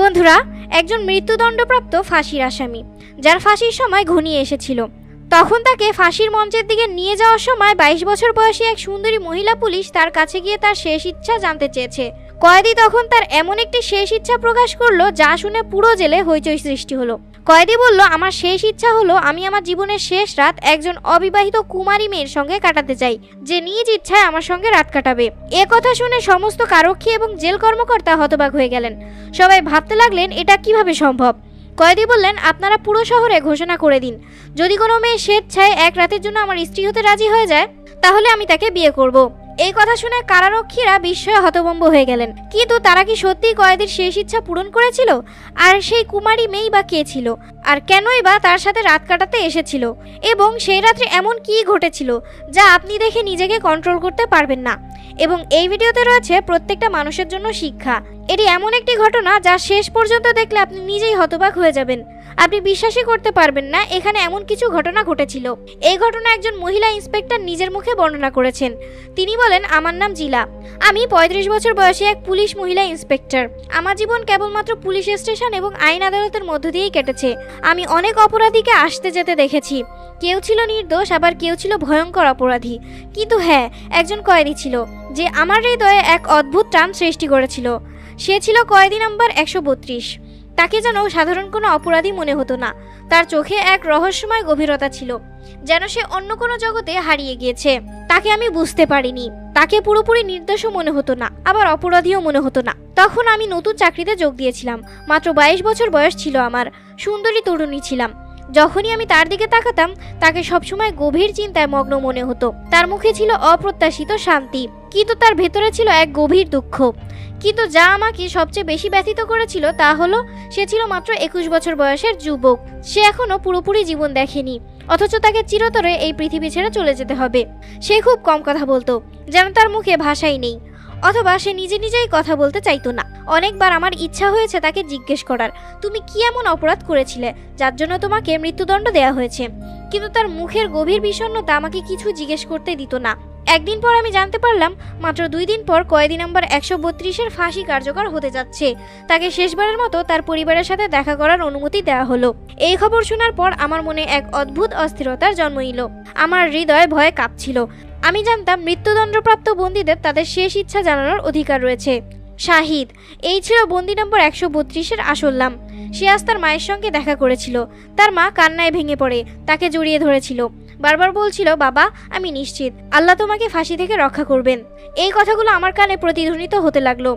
বন্ধুরা, একজন মৃত্যুদণ্ডপ্রাপ্ত ফাঁসির আসামি যার ফাঁসির সময় ঘনিয়ে এসেছিল, তখন তাকে ফাঁসির মঞ্চের দিকে নিয়ে যাওয়ার সময় 22 বছর বয়সী এক সুন্দরী মহিলা পুলিশ তার কাছে গিয়ে তার শেষ ইচ্ছা জানতে চেয়েছে। কয়েদি তখন তার এমন একটি শেষ ইচ্ছা প্রকাশ করলো যা শুনে পুরো জেলে হইচই সৃষ্টি হলো। কয়েদি বলল, আমার শেষ ইচ্ছা হলো আমি আমার জীবনের শেষ রাত একজন অবিবাহিত কুমারী মেয়ের সঙ্গে কাটাতে চাই, যে নিজ ইচ্ছায় আমার সঙ্গে রাত কাটাবে। এ কথা শুনে সমস্ত কারক্ষী এবং জেল কর্মকর্তা হতবাক হয়ে গেলেন। সবাই ভাবতে লাগলেন এটা কিভাবে সম্ভব। কয়েদি বললেন, আপনারা পুরো শহরে ঘোষণা করে দিন, যদি কোনো মেয়ে স্বেচ্ছায় এক রাতের জন্য আমার স্ত্রী হতে রাজি হয়ে যায় তাহলে আমি তাকে বিয়ে করব। এই কথা শুনে কারারক্ষীরা বিস্ময়ে হতভম্ব হয়ে গেলেন। কিন্তু তারা কি সত্যিই কয়েদির শেষ ইচ্ছা পূরণ করেছিল? আর সেই কুমারী মেয়েই বা কে ছিল, আর কেনই বা তার সাথে রাত কাটাতে এসেছিল, এবং সেই রাত্রে এমন কি ঘটেছিল যা আপনি দেখে নিজেকে কন্ট্রোল করতে পারবেন না। এবং এই ভিডিওতে রয়েছে প্রত্যেকটা মানুষের জন্য শিক্ষা। এটি এমন একটি ঘটনা যা শেষ পর্যন্ত দেখলে আপনি নিজেই হতবাক হয়ে যাবেন। আপনি বিশ্বাসই করতে পারবেন না এখানে এমন কিছু ঘটনা ঘটেছিল। এই ঘটনা একজন মহিলা ইন্সপেক্টর নিজের মুখে বর্ণনা করেছেন। তিনি বলেন, আমার নাম জিলা, আমি 35 বছর বয়সী এক পুলিশ মহিলা ইন্সপেক্টর। আমার জীবন কেবলমাত্র পুলিশ স্টেশন এবং আইন আদালতের মধ্য দিয়েই কেটেছে। আমি অনেক অপরাধীকে আসতে যেতে দেখেছি। কেউ ছিল নির্দোষ, আবার কেউ ছিল ভয়ঙ্কর অপরাধী। কিন্তু হ্যাঁ, একজন কয়েদি ছিল যে আমার হৃদয়ে এক অদ্ভুত টান সৃষ্টি করেছিল। সে ছিল কয়েদি নাম্বার 132। তাকে যেন সাধারণ কোনো অপরাধী মনে হতো না। তার চোখে এক রহস্যময় গভীরতা ছিল, যেন সে অন্য কোনো জগতে হারিয়ে গিয়েছে। তাকে আমি বুঝতে পারিনি। তাকে পুরোপুরি নির্দোষও মনে হতো না, আবার অপরাধীও মনে হতো না। তখন আমি নতুন চাকরিতে যোগ দিয়েছিলাম। মাত্র 22 বছর বয়স ছিল আমার। সুন্দরী তরুণী ছিলাম। যখনই আমি তার দিকে তাকাতাম তাকে সবসময় গভীর চিন্তায় মগ্ন মনে হতো। তার মুখে ছিল অপ্রত্যাশিত শান্তি, কিন্তু তার ভেতরে ছিল এক গভীর দুঃখ। কিন্তু যা আমাকে সবচেয়ে বেশি ব্যথিত করেছিল তা হলো সে ছিল মাত্র 21 বছর বয়সের যুবক। সে এখনো পুরোপুরি জীবন দেখেনি, অথচ তাকে চিরতরে এই পৃথিবী ছেড়ে চলে যেতে হবে। সে খুব কম কথা বলতো, যেন তার মুখে ভাষাই নেই, অথবা সে নিজে নিজেই কথা বলতে চাইতো না। অনেকবার আমার ইচ্ছা হয়েছে তাকে জিজ্ঞেস করার, তুমি কি এমন অপরাধ করেছিলে যার জন্য তোমাকে মৃত্যুদণ্ড দেওয়া হয়েছে? কিন্তু তার মুখের গভীর বিষণ্ণতা আমাকে কিছু জিজ্ঞেস করতে দিত না। একদিন পর আমি জানতে পারলাম মাত্র 2 দিন পর কয়েদি নাম্বার 132-এর ফাঁসি কার্যকর হতে যাচ্ছে। তাকে শেষবারের মতো তার পরিবারের সাথে দেখা করার অনুমতি দেওয়া হলো। এই খবর শোনার পর আমার মনে এক অদ্ভুত অস্থিরতার জন্ম নিল। আমার হৃদয় ভয়ে কাঁপছিল। আমি জানতাম মৃত্যুদণ্ডপ্রাপ্ত বন্দীদের তাদের শেষ ইচ্ছা জানানোর অধিকার রয়েছে। শাহিদ, এই ছিল বন্দী নম্বর 132-এর আসল নাম। সে আজ তার মায়ের সঙ্গে দেখা করেছিল। তার মা কান্নায় ভেঙে পড়ে তাকে জড়িয়ে ধরেছিল, বারবার বলছিল, বাবা আমি নিশ্চিত আল্লাহ তোমাকে ফাঁসি থেকে রক্ষা করবেন। এই কথাগুলো আমার কানে প্রতিধ্বনিত হতে লাগলো।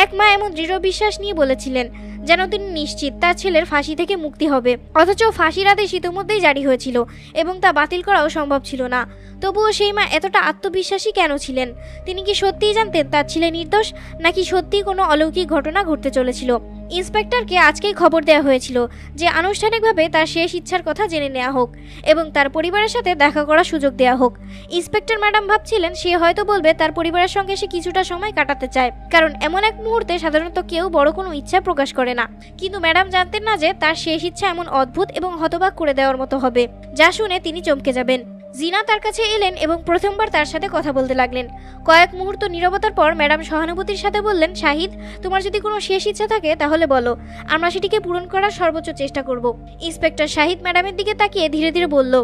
এক মা এমন দৃঢ় বিশ্বাস নিয়ে বলেছিলেন যেন তিনি নিশ্চিত তার ছেলের ফাঁসি থেকে মুক্তি হবে, অথচ ফাঁসির আদেশ ইতিমধ্যেই জারি হয়েছিল এবং তা বাতিল করাও সম্ভব ছিল না। তবুও সেই মা এতটা আত্মবিশ্বাসী কেন ছিলেন? তিনি কি সত্যিই জানতেন তার ছেলে নির্দোষ, নাকি সত্যিই কোনো অলৌকিক ঘটনা ঘটতে চলেছিল? ইন্সপেক্টরকে আজকেই খবর দেওয়া হয়েছিল যে আনুষ্ঠানিকভাবে তার শেষ ইচ্ছার কথা জেনে নেওয়া হোক এবং তার পরিবারের সাথে দেখা করার সুযোগ দেওয়া হোক। ইন্সপেক্টর ম্যাডাম ভাবছিলেন সে হয়তো বলবে তার পরিবারের সঙ্গে সে কিছুটা সময় কাটাতে চায়, কারণ এমন এক মুহূর্তে সাধারণত কেউ বড় কোনো ইচ্ছা প্রকাশ করে না। কিন্তু ম্যাডাম জানতেন না যে তার শেষ ইচ্ছা এমন অদ্ভুত এবং হতবাক করে দেওয়ার মতো হবে, যা শুনে তিনি চমকে যাবেন। জিনা তার কাছে এলেন এবং প্রথমবার তার সাথে কথা বলতে লাগলেন। কয়েক মুহূর্ত নীরবতার পর ম্যাডাম সহানুভূতির সাথে বললেন, শাহিদ, তোমার যদি কোনো শেষ ইচ্ছা থাকে তাহলে বলো, আমরা সেটিকে পূরণ করার সর্বোচ্চ চেষ্টা করব। ইন্সপেক্টর শাহিদ ম্যাডামের দিকে তাকিয়ে ধীরে ধীরে বলল,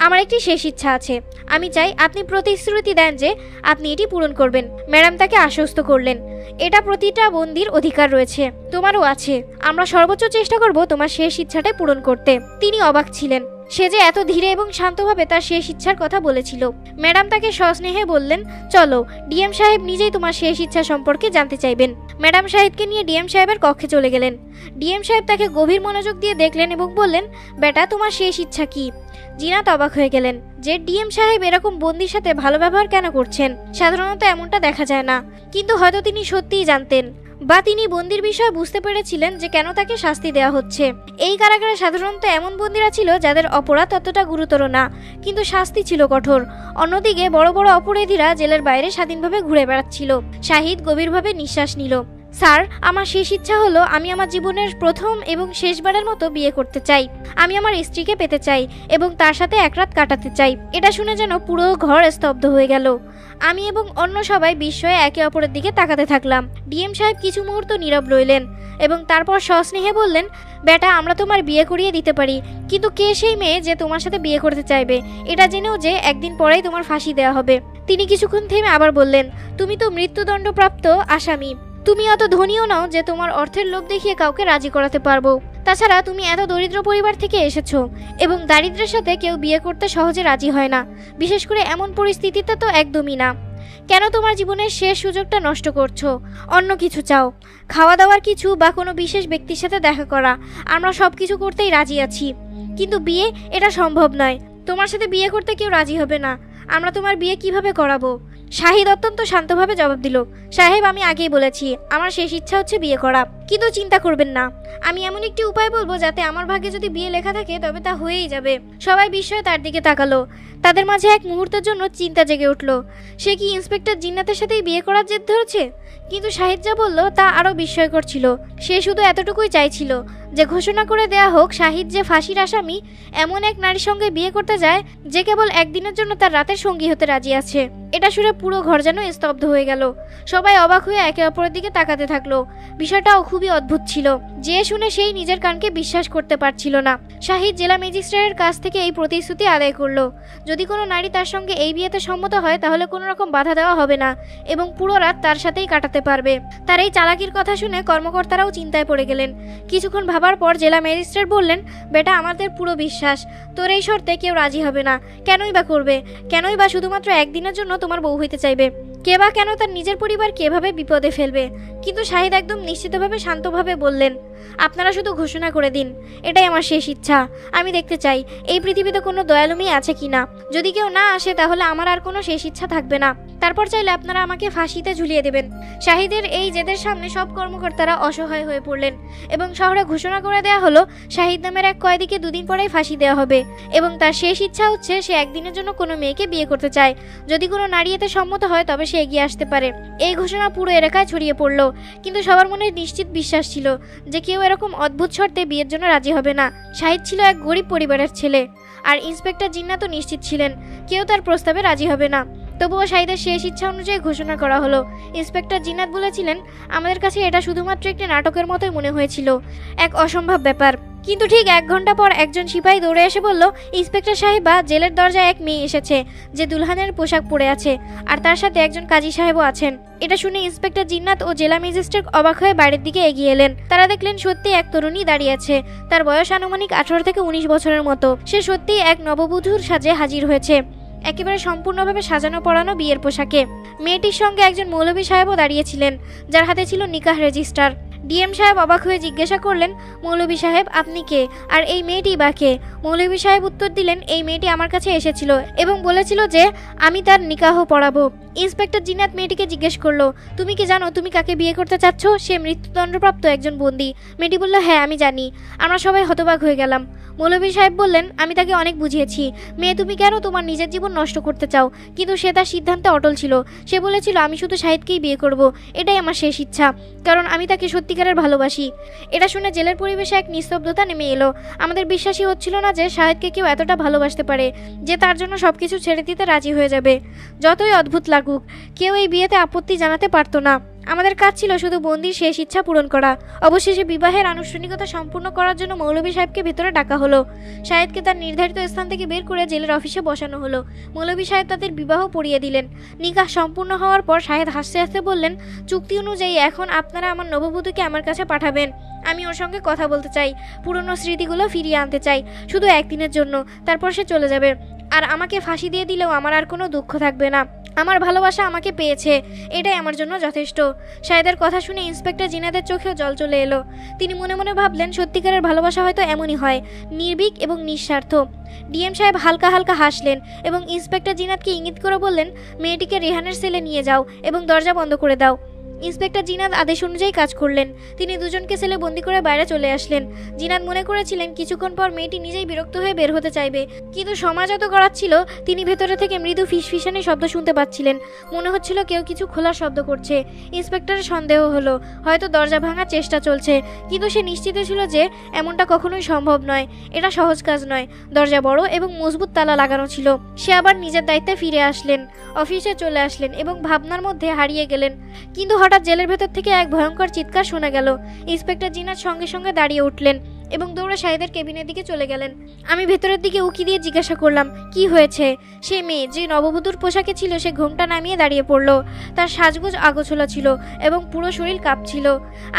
আমার একটি শেষ ইচ্ছা আছে। আমি চাই আপনি প্রতিশ্রুতি দেন যে আপনি এটি পূরণ করবেন। ম্যাডাম তাকে আশ্বস্ত করলেন, এটা প্রতিটা বন্দীর অধিকার রয়েছে, তোমারও আছে। আমরা সর্বোচ্চ চেষ্টা করব তোমার শেষ ইচ্ছাটা পূরণ করতে। তিনি অবাক ছিলেন, সে যে এত ধীরে এবং শান্তভাবে তার শেষ ইচ্ছার কথা বলেছিল। ম্যাডাম তাকে সস্নেহে বললেন, চলো, ডিএম সাহেব নিজেই তোমার শেষ ইচ্ছা সম্পর্কে জানতে চাইবেন। ম্যাডাম সাহেবকে নিয়ে ডিএম সাহেবের কক্ষে চলে গেলেন। ডিএম সাহেব তাকে গভীর মনোযোগ দিয়ে দেখলেন এবং বললেন, বেটা, তোমার শেষ ইচ্ছা কি? জিনাত অবাক হয়ে গেলেন যে ডিএম সাহেব এরকম বন্দির সাথে ভালো ব্যবহার কেন করছেন। সাধারণত এমনটা দেখা যায় না, কিন্তু হয়তো তিনি সত্যিই জানতেন, বা তিনি বন্দির বিষয়ে বুঝতে পেরেছিলেন যে কেন তাকে শাস্তি দেওয়া হচ্ছে। এই কারাগারে সাধারণত এমন বন্দিরা ছিল যাদের অপরাধ ততটা গুরুতর না, কিন্তু শাস্তি ছিল কঠোর। অন্যদিকে বড় বড় অপরাধীরা জেলের বাইরে স্বাধীনভাবে ঘুরে বেড়াচ্ছিল। শাহিদ গভীরভাবে নিঃশ্বাস নিল। স্যার, আমার শেষ ইচ্ছা হলো আমি আমার জীবনের প্রথম এবং শেষবারের মতো বিয়ে করতে চাই। আমি আমার স্ত্রীকে পেতে চাই এবং তার সাথে এক রাত কাটাতে চাই। এটা শুনে যেন পুরো ঘর স্তব্ধ হয়ে গেল। আমি এবং অন্য সবাই বিস্ময়ে একে অপরের দিকে তাকাতে থাকলাম। ডিএম সাহেব কিছু মুহূর্ত নীরব রইলেন এবং তারপর সস্নেহে বললেন, বেটা, আমরা তোমার বিয়ে করিয়ে দিতে পারি, কিন্তু কে সেই মেয়ে যে তোমার সাথে বিয়ে করতে চাইবে? এটা জেনেও যে একদিন পরেই তোমার ফাঁসি দেওয়া হবে। তিনি কিছুক্ষণ থেমে আবার বললেন, তুমি তো মৃত্যুদণ্ডপ্রাপ্ত আসামি। তুমি অত ধনীও নাও যে তোমার অর্থের লোভ দেখিয়ে কাউকে রাজি করাতে পারবো। তাছাড়া তুমি এত দরিদ্র পরিবার থেকে এসেছো এবং দারিদ্র্যের সাথে কেউ বিয়ে করতে সহজে রাজি হয় না, বিশেষ করে এমন পরিস্থিতিতে তো একদমই না। কেন তোমার জীবনের শেষ সুযোগটা নষ্ট করছো? অন্য কিছু চাও, খাওয়া দাওয়ার কিছু বা কোনো বিশেষ ব্যক্তির সাথে দেখা করা। আমরা সব কিছু করতেই রাজি আছি, কিন্তু বিয়ে, এটা সম্ভব নয়। তোমার সাথে বিয়ে করতে কেউ রাজি হবে না। আমরা তোমার বিয়ে কিভাবে করাবো? শাহিদ অত্যন্ত শান্তভাবে জবাব দিল, সাহেব, আমি আগেই বলেছি আমার শেষ ইচ্ছা হচ্ছে বিয়ে করা, কিন্তু চিন্তা করবেন না, আমি এমন একটি উপায় বলবো যাতে আমার ভাগ্যে যদি বিয়ে লেখা থাকে তবে তা হয়েই যাবে। সবাই বিস্ময়ে তার দিকে তাকালো। তাদের মাঝে এক মুহূর্তের জন্য চিন্তা জেগে উঠল, সে কি ইন্সপেক্টর জিন্নাতের সাথেই বিয়ে করার জেদ ধরেছে? কিন্তু শাহিদ যা বলল তা আরও বিস্ময়কর ছিল। সে শুধু এতটুকুই চাইছিল যে ঘোষণা করে দেয়া হোক শাহিদ যে ফাঁসির আসামি এমন এক নারীর সঙ্গে বিয়ে করতে যায় যে কেবল একদিনের জন্য তার রাতের সঙ্গী হতে রাজি আছে। এটা শুনে পুরো ঘর যেন স্তব্ধ হয়ে গেল। সবাই অবাক হয়ে একে অপরের দিকে তাকাতে থাকলো। বিষয়টাও খুবই অদ্ভুত ছিল। যে শুনে সেই নিজের কানকে বিশ্বাস করতে পারছিল না। শাহিদ জেলা ম্যাজিস্ট্রেটের কাছ থেকে এই প্রতিশ্রুতি আদায় করলো, যদি কোনো নারী তার সঙ্গে এই বিয়েতে সম্মত হয় তাহলে কোনো রকম বাধা দেওয়া হবে না এবং পুরো রাত তার সাথেই কাটাতে পারবে। তার এই চালাকির কথা শুনে কর্মকর্তারাও চিন্তায় পড়ে গেলেন। কিছুক্ষণ ভাবার পর জেলা ম্যাজিস্ট্রেট বললেন, বেটা, আমাদের পুরো বিশ্বাস তোর এই শর্তে কেউ রাজি হবে না। কেনই বা করবে? কেনই বা শুধুমাত্র একদিনের জন্য তোমার বউ হইতে চাইবে? কে বা কেন তার নিজের পরিবার কিভাবে বিপদে ফেলবে? কিন্তু শাহিদ একদম নিশ্চিতভাবে শান্তভাবে বললেন, আপনারা শুধু ঘোষণা করে দিন, এটাই আমার শেষ ইচ্ছা। আমি দেখতে চাই এই পৃথিবীতে কোনো দয়ালু মেয়ে আছে কিনা। যদি কেউ না আসে তাহলে আমার আর কোনো শেষ ইচ্ছা থাকবে না। তারপর চাইলে আপনারা আমাকে ফাঁসিতে ঝুলিয়ে দেবেন। শাহিদের এই জেদের সামনে সব কর্মকর্তারা অসহায় হয়ে পড়লেন এবং শহরে ঘোষণা করে দেওয়া হলো শাহিদ নামের এক কয়েদিকে দুদিন পরেই ফাঁসি দেওয়া হবে এবং তার শেষ ইচ্ছা হচ্ছে সে একদিনের জন্য কোনো মেয়েকে বিয়ে করতে চায়। যদি কোনো নারী এতে সম্মত হয় তবে সে এগিয়ে আসতে পারে। এই ঘোষণা পুরো এলাকায় ছড়িয়ে পড়লো, কিন্তু সবার মনে নিশ্চিত বিশ্বাস ছিল যে কেউ এরকম অদ্ভুত শর্তে বিয়ের জন্য রাজি হবে না। শাহিদ ছিল এক গরিব পরিবারের ছেলে, আর ইন্সপেক্টর জিন্নাতও নিশ্চিত ছিলেন কেউ তার প্রস্তাবে রাজি হবে না। তবুও শাহিদের শেষ ইচ্ছা অনুযায়ী ঘোষণা করা হলো। ইন্সপেক্টর জিন্নাত বলেছিলেন, আমাদের কাছে এটা শুধুমাত্র একটি নাটকের মতোই মনে হয়েছিল, এক অসম্ভব ব্যাপার। কিন্তু ঠিক 1 ঘন্টা পর একজন সিপাহী দৌড়ে এসে বলল, ইন্সপেক্টর সাহেবা, জেলের দরজায় এক মেয়ে এসেছে যে দুলহানের পোশাক পরে আছে, আর তার সাথে একজন কাজী সাহেবও আছেন। এটা শুনে ইন্সপেক্টর জিন্নাত ও জেলা ম্যাজিস্ট্রেট অবাক হয়ে বাইরের দিকে এগিয়ে এলেন। তারা দেখলেন সত্যি এক তরুণী দাঁড়িয়ে আছে। তার বয়স আনুমানিক 18 থেকে 19 বছরের মতো। সে সত্যিই এক নববধূর সাজে হাজির হয়েছে, একেবারে সম্পূর্ণভাবে সাজানো পড়ানো বিয়ের পোশাকে। মেয়েটির সঙ্গে একজন মৌলভী সাহেবও দাঁড়িয়েছিলেন, যার হাতে ছিল নিকাহ রেজিস্টার। ডিএম সাহেব অবাক হয়ে জিজ্ঞাসা করলেন, মৌলভী সাহেব, আপনি কে? আর এই মেয়েটি বা কে? মৌলভী সাহেব উত্তর দিলেন, এই মেয়েটি আমার কাছে এসেছিল এবং বলেছিল যে আমি তার নিকাহ পড়াবো। ইন্সপেক্টর জিন্নাত মেয়েটিকে জিজ্ঞেস করলো, তুমি কি জানো তুমি কাকে বিয়ে করতে চাচ্ছ? সে মৃত্যুদণ্ডপ্রাপ্ত একজন বন্দী। মেয়েটি বলল, হ্যাঁ আমি জানি। আমরা সবাই হতবাক হয়ে গেলাম। মৌলভী সাহেব বললেন, আমি তাকে অনেক বুঝিয়েছি। মেয়ে, তুমি কেন তোমার নিজের জীবন নষ্ট করতে চাও? কিন্তু সে তার সিদ্ধান্তে অটল ছিল। সে বলেছিল, আমি শুধু শাহিদকেই বিয়ে করব, এটাই আমার শেষ ইচ্ছা, কারণ আমি তাকে সত্যিকারের ভালোবাসি। এটা শুনে জেলের পরিবেশে এক নিস্তব্ধতা নেমে এলো। আমাদের বিশ্বাসই হচ্ছিল না যে শাহিদকে কেউ এতটা ভালোবাসতে পারে যে তার জন্য সবকিছু ছেড়ে দিতে রাজি হয়ে যাবে। যতই অদ্ভুত লাগুক, কেউ এই বিয়েতে আপত্তি জানাতে পারতো না। আমাদের কাজ ছিল শুধু বন্দির শেষ ইচ্ছা পূরণ করা। অবশেষে বিবাহের আনুষ্ঠানিকতা সম্পূর্ণ করার জন্য মৌলভী সাহেবকে ভেতরে ডাকা হলো। শাহিদকে তার নির্ধারিত স্থান থেকে বের করে জেলের অফিসে বসানো হলো। মৌলভী সাহেব তাদের বিবাহ পড়িয়ে দিলেন। নিকাহ সম্পূর্ণ হওয়ার পর শাহিদ হাসতে হাসতে বললেন, চুক্তি অনুযায়ী এখন আপনারা আমার নববধূকে আমার কাছে পাঠাবেন। আমি ওর সঙ্গে কথা বলতে চাই, পুরনো স্মৃতিগুলো ফিরিয়ে আনতে চাই, শুধু একদিনের জন্য। তারপর সে চলে যাবে, আর আমাকে ফাঁসি দিয়ে দিলেও আমার আর কোনো দুঃখ থাকবে না। আমার ভালোবাসা আমাকে পেয়েছে, এটাই আমার জন্য যথেষ্ট। শাহিদের কথা শুনে ইন্সপেক্টর জিনাদের চোখেও জল চলে এলো। তিনি মনে মনে ভাবলেন, সত্যিকারের ভালোবাসা হয়তো এমনই হয়, নির্ভীক এবং নিঃস্বার্থ। ডিএম সাহেব হালকা হালকা হাসলেন এবং ইন্সপেক্টর জিনাতকে ইঙ্গিত করে বললেন, মেয়েটিকে রেহানের সেলে নিয়ে যাও এবং দরজা বন্ধ করে দাও। ইন্সপেক্টর জিনাত আদেশ অনুযায়ী কাজ করলেন। তিনি দুজনকে সেলে বন্দি করে বাইরে চলে আসলেন। জিনাত মনে করেছিলেন কিছুক্ষণ পর মেয়েটি নিজেই বিরক্ত হয়ে বের হতে চাইবে, কিন্তু সমাজ এত করাচ্ছিল তিনি ভেতরে থেকে মৃদু ফিসফিসানি শব্দ শুনতে পাচ্ছিলেন। মনে হচ্ছিল কেউ কিছু খোলার শব্দ করছে। ইন্সপেক্টরের সন্দেহ হলো হয়তো দরজা ভাঙার চেষ্টা চলছে, কিন্তু সে নিশ্চিত ছিল যে এমনটা কখনোই সম্ভব নয়। এটা সহজ কাজ নয়। দরজা বড় এবং মজবুত তালা লাগানো ছিল। সে আবার নিজের দায়িত্বে ফিরে আসলেন, অফিসে চলে আসলেন এবং ভাবনার মধ্যে হারিয়ে গেলেন। কিন্তু হঠাৎ জেলের ভেতর থেকে এক ভয়ঙ্কর চিৎকার শোনা গেল। ইন্সপেক্টর জিনাত সঙ্গে সঙ্গে দাঁড়িয়ে উঠলেন এবং দৌড়ে শাহিদের কেবিনের দিকে চলে গেলেন। আমি ভেতরের দিকে উকি দিয়ে জিজ্ঞাসা করলাম, কি হয়েছে? সে মেয়ে যে নববধূর পোশাকে ছিল সে ঘোমটা নামিয়ে দাঁড়িয়ে পড়ল। তার সাজগোজ আগোছালো ছিল এবং পুরো শরীর কাঁপছিল।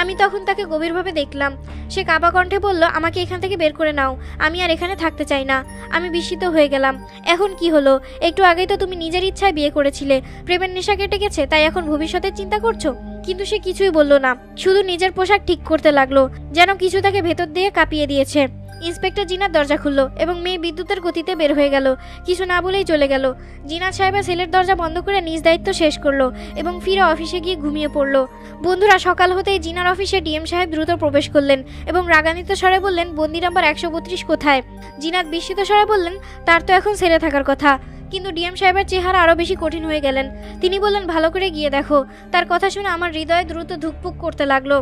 আমি তখন তাকে গভীরভাবে দেখলাম। সে কাঁপা কণ্ঠে বলল, আমাকে এখান থেকে বের করে নাও, আমি আর এখানে থাকতে চাই না। আমি বিস্মিত হয়ে গেলাম। এখন কি হলো? একটু আগেই তো তুমি নিজের ইচ্ছায় বিয়ে করেছিলে, প্রেমের নেশা কেটে গেছে, তাই এখন ভবিষ্যতের চিন্তা করছো? কিন্তু সে কিছুই বলল না, শুধু নিজের পোশাক ঠিক করতে লাগলো, যেন কিছু তাকে ভেতর দিয়ে কাঁপিয়ে দিয়েছে। ইন্সপেক্টর জিনাত দরজা খুলল এবং মেয়ে বিদ্যুতের গতিতে বের হয়ে গেল। কিছু না বলেই চলে গেল। জিনাত সাহেবা সেলের দরজা বন্ধ করে নিজ দায়িত্ব শেষ করলো এবং ফিরে অফিসে গিয়ে ঘুমিয়ে পড়ল। বন্ধুরা, সকাল হতেই জিনার অফিসে ডিএম সাহেব দ্রুত প্রবেশ করলেন এবং রাগান্বিত স্বরে বললেন, বন্দি নাম্বার 132 কোথায়? জিনাত বিস্মিত স্বরে বললেন, তার তো এখন সেলে থাকার কথা। কিন্তু ডিএম সাহেবের চেহারা আরও বেশি কঠিন হয়ে গেলেন। তিনি বললেন, ভালো করে গিয়ে দেখো। তার কথা শুনে আমার হৃদয় দ্রুত ধুকপুক করতে লাগলো।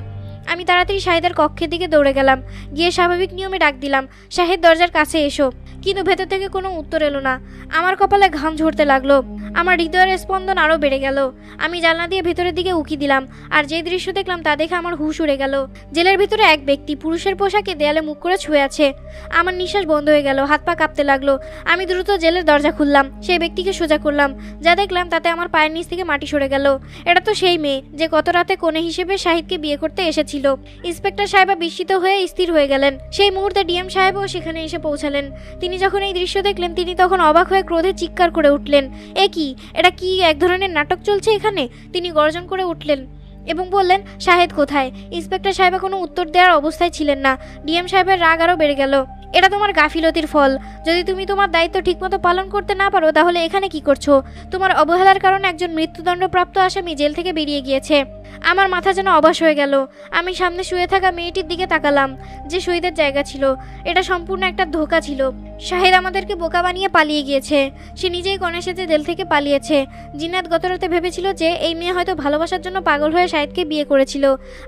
আমি তাড়াতাড়ি শাহিদের কক্ষের দিকে দৌড়ে গেলাম। গিয়ে স্বাভাবিক নিয়মে ডাক দিলাম, শাহিদ দরজার কাছে এসো। কিন্তু ভেতর থেকে কোনো উত্তর এলো না। আমার কপালে ঘাম ঝরতে লাগলো। আমার হৃদয়ের স্পন্দন আরও বেড়ে গেল। আমি জানলা দিয়ে ভেতরের দিকে উকি দিলাম, আর যে দৃশ্য দেখলাম তা দেখে আমার হুঁশ উড়ে গেল। জেলের ভিতরে এক ব্যক্তি পুরুষের পোশাকে দেয়ালে মুখ করে ছুঁয়ে আছে। আমার নিঃশ্বাস বন্ধ হয়ে গেল, হাত পা কাঁপতে লাগলো। আমি দ্রুত জেলের দরজা খুললাম, সেই ব্যক্তিকে সোজা করলাম। যা দেখলাম তাতে আমার পায়ের নিচ থেকে মাটি সরে গেল। এটা তো সেই মেয়ে যে গত রাতে কনে হিসেবে শাহিদকে বিয়ে করতে এসেছিল। ইন্সপেক্টর সাহেবা বিস্মিত হয়ে স্থির হয়ে গেলেন। সেই মুহূর্তে ডিএম সাহেবও সেখানে এসে পৌঁছালেন। তিনি যখন এই দৃশ্য দেখলেন তিনি তখন অবাক হয়ে ক্রোধে চিৎকার করে উঠলেন, এ কি? এটা কি এক ধরনের নাটক চলছে এখানে? তিনি গর্জন করে উঠলেন এবং বললেন, শাহেদ কোথায়? ইন্সপেক্টর সাহেবা কোনো উত্তর দেওয়ার অবস্থায় ছিলেন না। ডিএম সাহেবের রাগ আরও বেড়ে গেল। এটা তোমার গাফিলতির ফল। যদি তুমি তোমার দায়িত্ব ঠিকমতো পালন করতে না পারো তাহলে এখানে কি করছো? তোমার অবহেলার কারণে একজন মৃত্যুদণ্ডপ্রাপ্ত আসামি জেল থেকে বেরিয়ে গিয়েছে। আমার মাথা যেন অবাস হয়ে গেল। আমি সামনে শুয়ে থাকা মেয়েটির দিকে তাকালাম, যে শহীদের জায়গা ছিল। এটা সম্পূর্ণ একটা ধোঁকা ছিল। শাহিদ আমাদেরকে বোকা বানিয়ে পালিয়ে গিয়েছে। সে নিজেই কনে সেজে জেল থেকে পালিয়েছে। জিনাত গতরাতে ভেবেছিল যে এই মেয়ে হয়তো ভালোবাসার জন্য পাগল হয়ে শাহিদকে বিয়ে করেছিল।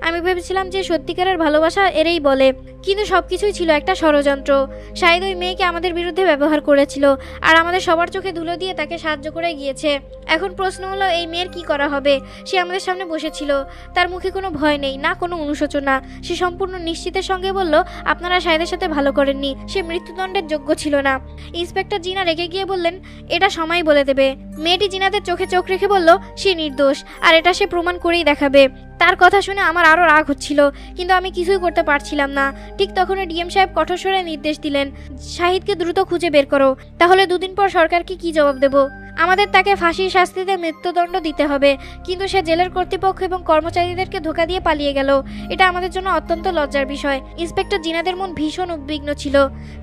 আমি ভেবেছিলাম যে সত্যিকারের ভালোবাসা এরই বলে, কিন্তু সবকিছুই ছিল একটা ষড়যন্ত্র। শাহিদ ওই মেয়েকে আমাদের বিরুদ্ধে ব্যবহার করেছিল আর আমাদের সবার চোখে ধুলো দিয়ে তাকে সাহায্য করে গিয়েছে। এখন প্রশ্ন হলো, এই মেয়ের কি করা হবে? সে আমাদের সামনে বসেছিল, তার মুখে কোনো ভয় নেই, না কোনো অনুশোচনা। সে সম্পূর্ণ নিশ্চিতের সঙ্গে বলল, আপনারা শাহিদের সাথে ভালো করেননি, সে মৃত্যুদণ্ডের যোগ্য ছিল না। ইন্সপেক্টর জিনা রেগে গিয়ে বললেন, এটা সময় বলে দেবে। মেয়েটি জিনাদের চোখে চোখ রেখে বলল, সে নির্দোষ আর এটা সে প্রমাণ করেই দেখাবে। তার কথা শুনে আমার আরও রাগ হচ্ছিল, কিন্তু আমি কিছুই করতে পারছিলাম না। ঠিক তখনই ডিএম সাহেব কঠোর স্বরে নির্দেশ দিলেন, শাহিদকে দ্রুত খুঁজে বের করো, তাহলে দুদিন পর সরকারকে কি জবাব দেব? আমাদের তাকে ফাঁসির শাস্তিতে মৃত্যুদণ্ড দিতে হবে, কিন্তু সে জেলের কর্তৃপক্ষ এবং কর্মচারীদেরকে ধোঁকা দিয়ে পালিয়ে গেল। এটা আমাদের জন্য অত্যন্ত লজ্জার বিষয়। ইন্সপেক্টর জিনাদের মন ভীষণ উদ্বিগ্ন ছিল,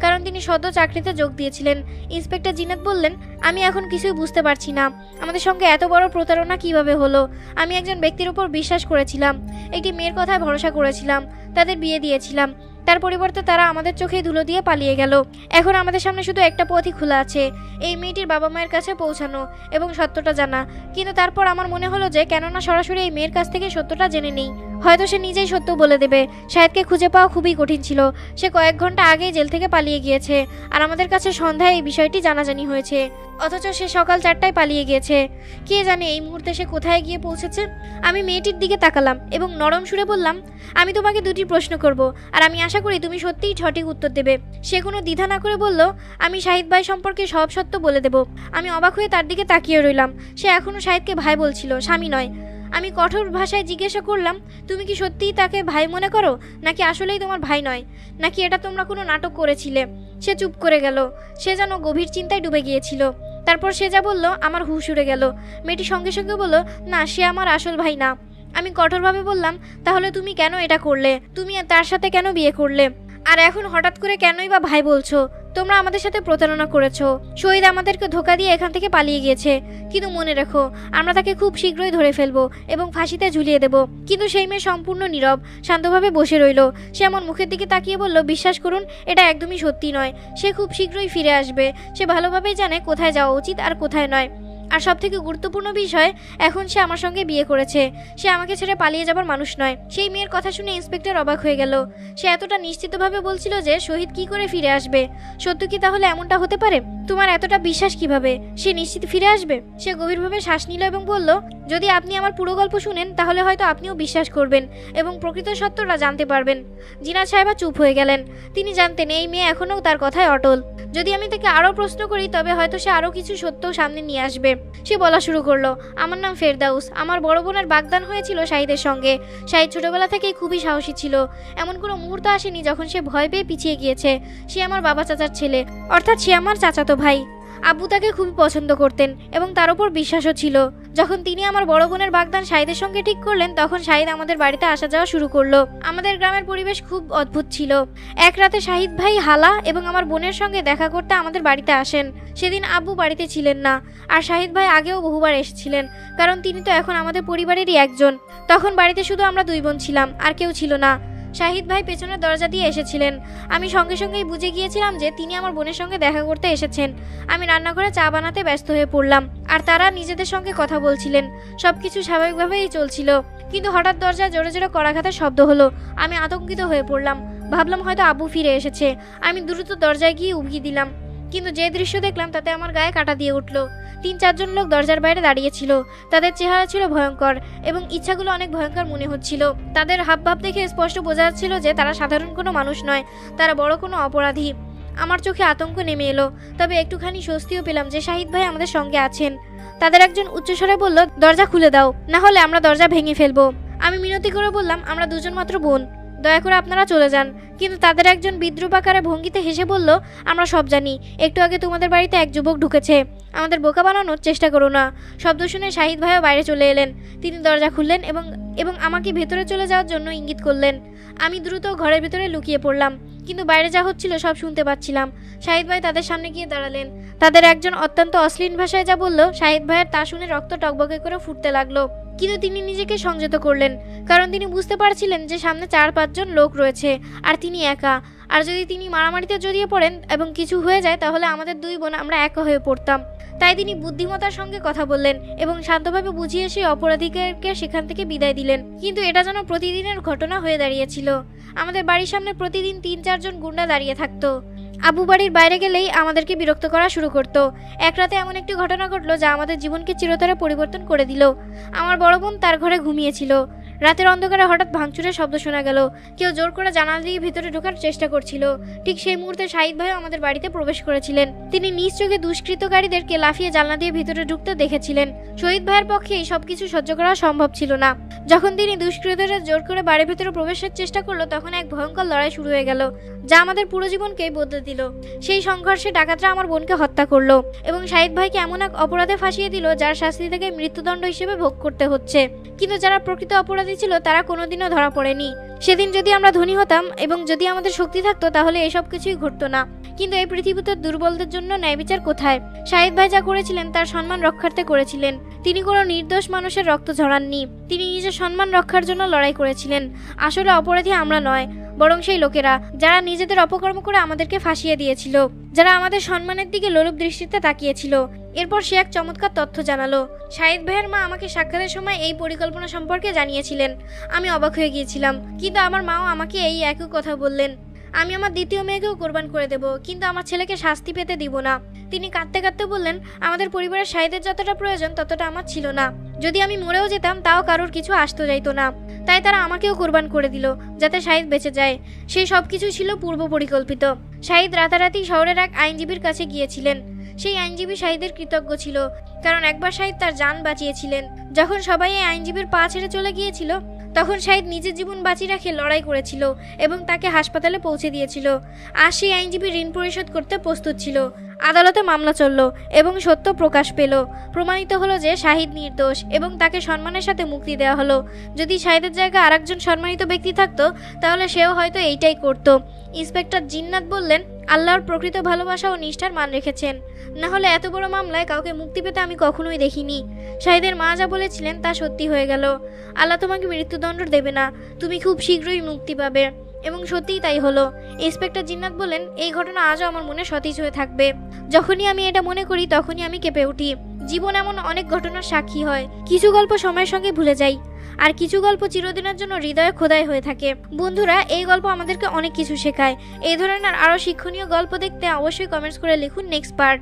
কারণ তিনি সদ্য চাকরিতে যোগ দিয়েছিলেন। ইন্সপেক্টর জিনাদ বললেন, আমি এখন কিছুই বুঝতে পারছি না, আমাদের সঙ্গে এত বড় প্রতারণা কিভাবে হলো? আমি একজন ব্যক্তির উপর বিশ্বাস করেছিলাম, একটি মেয়ের কথায় ভরসা করেছিলাম, তাদের বিয়ে দিয়েছিলাম। তার পরিবর্তে তারা আমাদের চোখে ধুলো দিয়ে পালিয়ে গেল। এখন আমাদের সামনে শুধু একটা পথই খোলা আছে, এই মেয়েটির বাবা মায়ের কাছে পৌঁছানো এবং সত্যটা জানা। কিন্তু তারপর আমার মনে হলো যে কেন না সরাসরি এই মেয়ের কাছ থেকে সত্যটা জেনে নেই, হয়তো সে নিজেই সত্য বলে দেবে। শাহেদকে খুঁজে পাওয়া খুবই কঠিন ছিল। সে কয়েক ঘন্টা আগেই জেল থেকে পালিয়ে গিয়েছে আর আমাদের কাছে সন্ধ্যায় এই বিষয়টি জানাজানি হয়েছে, অথচ সে সকাল 4টায় পালিয়ে গিয়েছে। কে জানে এই মুহূর্তে সে কোথায় গিয়ে পৌঁছেছে? আমি মেয়েটির দিকে তাকালাম এবং নরম সুরে বললাম, আমি তোমাকে দুটি প্রশ্ন করব আর আমি আশা করি তুমি সত্যিই সঠিক উত্তর দেবে। সে কোনো দ্বিধা না করে বলল, আমি শাহিদ ভাই সম্পর্কে সব সত্য বলে দেব। আমি অবাক হয়ে তার দিকে তাকিয়ে রইলাম। সে এখনও শাহিদকে ভাই বলছিল, স্বামী নয়। আমি কঠোর ভাষায় জিজ্ঞাসা করলাম, তুমি কি সত্যিই তাকে ভাই মনে করো, নাকি আসলেই তোমার ভাই নয়, নাকি এটা তোমরা কোনো নাটক করেছিলে? সে চুপ করে গেল। সে যেন গভীর চিন্তায় ডুবে গিয়েছিল। তারপর সে যা বলল আমার হুঁশ উড়ে গেল। মেয়েটি সঙ্গে সঙ্গে বলল, না, সে আমার আসল ভাই না। আমি কঠোরভাবে বললাম, তাহলে তুমি কেন এটা করলে? তুমি তার সাথে কেন বিয়ে করলে? আর এখন হঠাৎ করে কেনই বা ভাই বলছো? তোমরা আমাদের সাথে প্রতারণা করেছো। শহীদ আমাদেরকে ধোঁকা দিয়ে এখান থেকে পালিয়ে গিয়েছে, কিন্তু মনে রেখো আমরা তাকে খুব শীঘ্রই ধরে ফেলবো এবং ফাঁসিতে ঝুলিয়ে দেব। কিন্তু সেই মেয়ে সম্পূর্ণ নীরব, শান্তভাবে বসে রইল। সে আমার মুখের দিকে তাকিয়ে বলল, বিশ্বাস করুন, এটা একদমই সত্যি নয়। সে খুব শীঘ্রই ফিরে আসবে। সে ভালোভাবেই জানে কোথায় যাওয়া উচিত আর কোথায় নয়। আর সবথেকে গুরুত্বপূর্ণ বিষয়, এখন সে আমার সঙ্গে বিয়ে করেছে। সে আমাকে ছেড়ে পালিয়ে যাবার মানুষ নয়। সেই মেয়ের কথা শুনে ইন্সপেক্টর অবাক হয়ে গেল। সে এতটা নিশ্চিতভাবে বলছিল যে শহীদ কি করে ফিরে আসবে। সত্য কি তাহলে এমনটা হতে পারে? তোমার এতটা বিশ্বাস কিভাবে সে নিশ্চিত ফিরে আসবে? সে গভীরভাবে শ্বাস নিল এবং বলল, যদি আপনি আমার পুরো গল্প শুনেন তাহলে হয়তো আপনিও বিশ্বাস করবেন এবং প্রকৃত সত্যটা জানতে পারবেন। জিনাত সাহেবা চুপ হয়ে গেলেন। তিনি জানতেন এই মেয়ে এখনও তার কথায় অটল। যদি আমি তাকে আরও প্রশ্ন করি তবে হয়তো সে আরও কিছু সত্য সামনে নিয়ে আসবে। সে বলা শুরু করলো, আমার নাম ফেরদাউস। আমার বড় বোনের বাগদান হয়েছিল শাহিদের সঙ্গে। শাহিদ ছোটবেলা থেকেই খুবই সাহসী ছিল। এমন কোনো মুহূর্ত আসেনি যখন সে ভয় পেয়ে পিছিয়ে গিয়েছে। সে আমার বাবা চাচার ছেলে, অর্থাৎ সে আমার চাচাতো ভাই। আব্বু তাকে খুবই পছন্দ করতেন এবং তার উপর বিশ্বাসও ছিল। যখন তিনি আমার বড় বোনের বাগদান শাহিদের সঙ্গে ঠিক করলেন তখন শাহিদ আমাদের বাড়িতে আসা যাওয়া শুরু করলো। আমাদের গ্রামের পরিবেশ খুব অদ্ভুত ছিল। এক রাতে শাহিদ ভাই হালা এবং আমার বোনের সঙ্গে দেখা করতে আমাদের বাড়িতে আসেন। সেদিন আব্বু বাড়িতে ছিলেন না, আর শাহিদ ভাই আগেও বহুবার এসেছিলেন, কারণ তিনি তো এখন আমাদের পরিবারেরই একজন। তখন বাড়িতে শুধু আমরা দুই বোন ছিলাম, আর কেউ ছিল না। শাহিদ ভাই পেছনের দরজা দিয়ে এসেছিলেন। আমি সঙ্গে সঙ্গেই বুঝে গিয়েছিলাম যে তিনি আমার বোনের সঙ্গে দেখা করতে এসেছেন। আমি রান্নাঘরে চা বানাতে ব্যস্ত হয়ে পড়লাম, আর তারা নিজেদের সঙ্গে কথা বলছিলেন। সবকিছু স্বাভাবিকভাবেই চলছিল, কিন্তু হঠাৎ দরজায় জোরে জোরে কড়াঘাতের শব্দ হলো। আমি আতঙ্কিত হয়ে পড়লাম। ভাবলাম হয়তো আব্বু ফিরে এসেছে। আমি দ্রুত দরজায় গিয়ে উকি দিলাম, কিন্তু যে দৃশ্য দেখলাম তাতে আমার গায়ে কাঁটা দিয়ে উঠল। 3-4 জন লোক দরজার বাইরে দাঁড়িয়েছিল। তাদের চেহারা ছিল ভয়ঙ্কর এবং ইচ্ছাগুলো অনেক ভয়ঙ্কর মনে হচ্ছিল। তাদের হাবভাব দেখে স্পষ্ট বোঝা যাচ্ছিল যে তারা সাধারণ কোনো মানুষ নয়, তারা বড় কোনো অপরাধী। আমার চোখে আতঙ্ক নেমে এলো, তবে একটুখানি স্বস্তিও পেলাম যে শাহিদ ভাই আমাদের সঙ্গে আছেন। তাদের একজন উচ্চস্বরে বলল, দরজা খুলে দাও, না হলে আমরা দরজা ভেঙে ফেলবো। আমি মিনতি করে বললাম, আমরা দুজন মাত্র বোন, দয়া করে আপনারা চলে যান। কিন্তু তাদের একজন বিদ্রূপ আকারে ভঙ্গিতে হেসে বলল, আমরা সব জানি। একটু আগে তোমাদের বাড়িতে এক যুবক ঢুকেছে। আমাদের বোকা বানানোর চেষ্টা করো না। শব্দ শুনে শাহিদ ভাইও বাইরে চলে এলেন। তিনি দরজা খুললেন এবং আমাকে ভেতরে চলে যাওয়ার জন্য ইঙ্গিত করলেন। আমি দ্রুত ঘরের ভিতরে লুকিয়ে পড়লাম, কিন্তু বাইরে যা হচ্ছিল সব শুনতে পাচ্ছিলাম। শাহিদ ভাই তাদের সামনে গিয়ে দাঁড়ালেন। তাদের একজন অত্যন্ত অশ্লীল ভাষায় যা বলল, শাহিদ ভাইয়ের তা শুনে রক্ত টকবকে করে ফুটতে লাগলো। কিন্তু তিনি নিজেকে সংযত করলেন, কারণ তিনি বুঝতে পারছিলেন যে সামনে 4-5 জন লোক রয়েছে আর তিনি একা। আর যদি তিনি মারামারিতে জড়িয়ে পড়েন এবং কিছু হয়ে যায় তাহলে আমাদের দুই বোন আমরা একা হয়ে পড়তাম। তাই তিনি বুদ্ধিমত্তার সঙ্গে কথা বললেন এবং শান্তভাবে বুঝিয়ে সেই অপরাধীকে সেখান থেকে বিদায় দিলেন। কিন্তু এটা যেন প্রতিদিনের ঘটনা হয়ে দাঁড়িয়েছিল। আমাদের বাড়ির সামনে প্রতিদিন 3-4 জন গুন্ডা দাঁড়িয়ে থাকতো। আব্বু বাড়ির বাইরে গেলেই আমাদেরকে বিরক্ত করা শুরু করত। এক রাতে এমন একটি ঘটনা ঘটলো যা আমাদের জীবনকে চিরতরে পরিবর্তন করে দিল। আমার বড় বোন তার ঘরে ঘুমিয়েছিল। রাতের অন্ধকারে হঠাৎ ভাঙচুরের শব্দ শোনা গেল। কেউ জোর করে জানালা দিয়ে ভিতরে ঢোকার চেষ্টা করছিল। ঠিক সেই মুহূর্তে শাহিদ ভাইও আমাদের বাড়িতে প্রবেশ করেছিলেন। তিনি নিজ চোখে দুষ্কৃতকারীদেরকে লাফিয়ে জানলা দিয়ে ভিতরে ঢুকতে দেখেছিলেন। শহীদ ভাইয়ের পক্ষে এই সবকিছু সহ্য করা সম্ভব ছিল না। যখন তিনি দুষ্কৃতরা জোর করে বাড়ির ভিতরে প্রবেশের চেষ্টা করলো তখন এক ভয়ঙ্কর লড়াই শুরু হয়ে গেল, যা আমাদের পুরো জীবনকেই বদলে দিল। সেই সংঘর্ষে ডাকাতরা আমার বোনকে হত্যা করলো এবং শাহিদ ভাইকে এমন এক অপরাধে ফাঁসিয়ে দিল যার শাস্তি থেকে মৃত্যুদণ্ড হিসেবে ভোগ করতে হচ্ছে। কিন্তু যারা প্রকৃত অপরাধী ছিল তারা কোনোদিনও ধরা পড়েনি। সেদিন যদি আমরা ধনী হতাম এবং যদি আমাদের শক্তি থাকতো তাহলে এসব কিছুই ঘটতো না। কিন্তু এই পৃথিবীতে দুর্বলদের জন্য ন্যায়বিচার কোথায়? শাহিদ ভাই যা করেছিলেন তার সম্মান রক্ষার্থে করেছিলেন। তিনি কোনো নির্দোষ মানুষের রক্ত ঝরাননি। তিনি নিজের সম্মান রক্ষার জন্য লড়াই করেছিলেন। আসলে অপরাধী আমরা নয়, বরং সেই লোকেরা যারা নিজেদের অপকর্ম করে আমাদেরকে ফাঁসিয়ে দিয়েছিল, যারা আমাদের সম্মানের দিকে লোলুপ দৃষ্টিতে তাকিয়েছিল। এরপর সে এক চমৎকার তথ্য জানালো। শাহিদ ভাইয়ের মা আমাকে সাক্ষাতের সময় এই পরিকল্পনা সম্পর্কে জানিয়েছিলেন। আমি অবাক হয়ে গিয়েছিলাম, কিন্তু আমার মাও আমাকে এই একই কথা বললেন। আমি আমার দ্বিতীয় মেয়েকেও কোরবান করে দেব, কিন্তু আমার ছেলেকে শাস্তি পেতে দিব না। তিনি কাঁদতে কাঁদতে বললেন, আমাদের পরিবারের শাহিদের যতটা প্রয়োজন ততটা আমার ছিল না। যদি আমি মরেও যেতাম তাও কারোর কিছু আসতে যাইতো না। তাই তারা আমাকেও কোরবান করে দিল যাতে শাহিদ বেঁচে যায়। সেই সব কিছু ছিল পূর্ব পরিকল্পিত। শাহিদ রাতারাতি শহরের এক আইনজীবীর কাছে গিয়েছিলেন। সেই আইনজীবী শাহিদের কৃতজ্ঞ ছিল, কারণ একবার শাহিদ তার জান বাঁচিয়েছিলেন। যখন সবাই এই আইনজীবীর পা ছেড়ে চলে গিয়েছিল তখন শাহিদ নিজের জীবন বাঁচিয়ে রেখে লড়াই করেছিল এবং তাকে হাসপাতালে পৌঁছে দিয়েছিল। আর সেই আইনজীবী ঋণ পরিশোধ করতে প্রস্তুত ছিল। আদালতে মামলা চলল এবং সত্য প্রকাশ পেল। প্রমাণিত হলো যে শাহিদ নির্দোষ এবং তাকে সম্মানের সাথে মুক্তি দেওয়া হলো। যদি শাহিদের জায়গায় আরেকজন সম্মানিত ব্যক্তি থাকতো তাহলে সেও হয়তো এইটাই করত। ইন্সপেক্টর জিন্নাত বললেন, আল্লাহর প্রকৃত ভালোবাসা ও নিষ্ঠার মান রেখেছেন, না হলে এত বড় মামলায় কাউকে মুক্তি পেতে আমি কখনোই দেখিনি। শাহিদের মা যা বলেছিলেন তা সত্যি হয়ে গেল। আল্লাহ তোমাকে মৃত্যুদণ্ড দেবে না, তুমি খুব শীঘ্রই মুক্তি পাবে। এবং সত্যিই তাই হলো। ইন্সপেক্টর জিন্নাত বলেন, এই ঘটনা আজও আমার মনে সতেজ হয়ে থাকবে। যখনই আমি এটা মনে করি তখনই আমি কেঁপে উঠি। জীবন এমন অনেক ঘটনার সাক্ষী হয়। কিছু গল্প সময়ের সঙ্গে ভুলে যাই, আর কিছু গল্প চিরদিনের জন্য হৃদয়ে খোদাই হয়ে থাকে। বন্ধুরা, এই গল্প আমাদেরকে অনেক কিছু শেখায়। এই ধরনের আরও শিক্ষণীয় গল্প দেখতে অবশ্যই কমেন্টস করে লিখুন নেক্সট পার্ট।